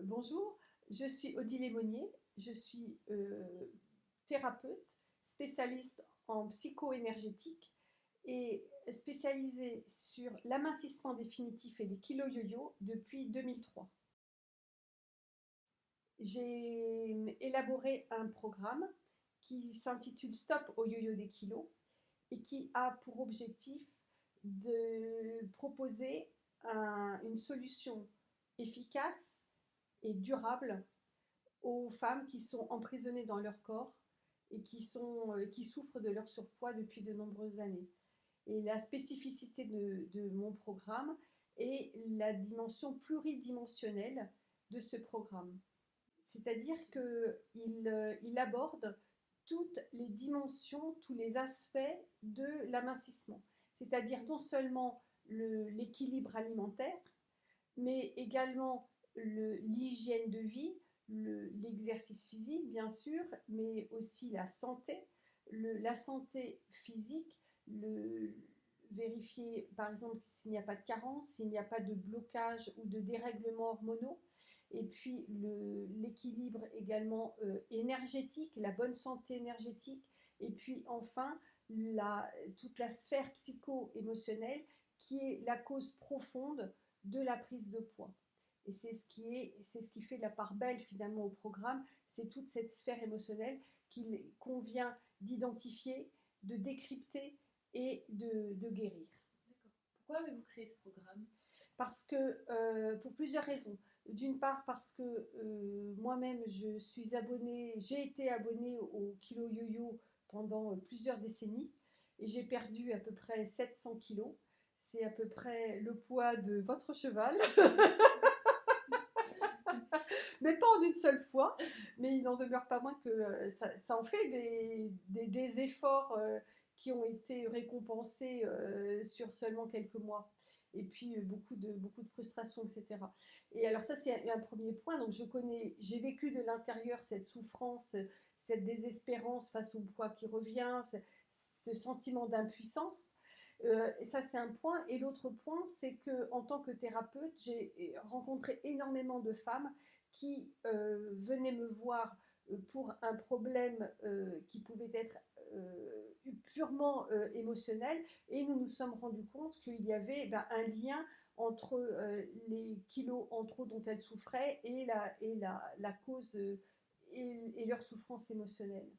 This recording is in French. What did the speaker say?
Bonjour, je suis Odile Monnier, je suis thérapeute, spécialiste en psycho-énergétique et spécialisée sur l'amincissement définitif et les kilos yo-yo depuis 2003. J'ai élaboré un programme qui s'intitule Stop au yo-yo des kilos et qui a pour objectif de proposer une solution efficace et durable aux femmes qui sont emprisonnées dans leur corps et qui souffrent de leur surpoids depuis de nombreuses années. Et la spécificité de mon programme est la dimension pluridimensionnelle de ce programme. C'est-à-dire qu'il aborde toutes les dimensions, tous les aspects de l'amincissement. C'est-à-dire non seulement l'équilibre alimentaire, mais également l'hygiène de vie, l'exercice physique bien sûr, mais aussi la santé physique, vérifier par exemple s'il n'y a pas de carence, s'il n'y a pas de blocage ou de dérèglements hormonaux, et puis l'équilibre également énergétique, la bonne santé énergétique, et puis enfin toute la sphère psycho-émotionnelle qui est la cause profonde de la prise de poids. Et c'est ce qui fait la part belle finalement au programme, c'est toute cette sphère émotionnelle qu'il convient d'identifier, de décrypter et de guérir. D'accord. Pourquoi avez-vous créé ce programme? Parce que, pour plusieurs raisons. D'une part parce que moi-même j'ai été abonnée au Kilo Yo-Yo pendant plusieurs décennies et j'ai perdu à peu près 700 kilos. C'est à peu près le poids de votre cheval. Mais pas en une seule fois, mais il n'en demeure pas moins que ça en fait des efforts qui ont été récompensés sur seulement quelques mois. Et puis beaucoup de frustration, etc. Et alors ça, c'est un premier point. Donc j'ai vécu de l'intérieur cette souffrance, cette désespérance face au poids qui revient, ce sentiment d'impuissance. Et ça, c'est un point. Et l'autre point, c'est qu'en tant que thérapeute, j'ai rencontré énormément de femmes qui venaient me voir pour un problème qui pouvait être purement émotionnel, et nous nous sommes rendus compte qu'il y avait un lien entre les kilos en trop dont elles souffraient et la cause et leur souffrance émotionnelle.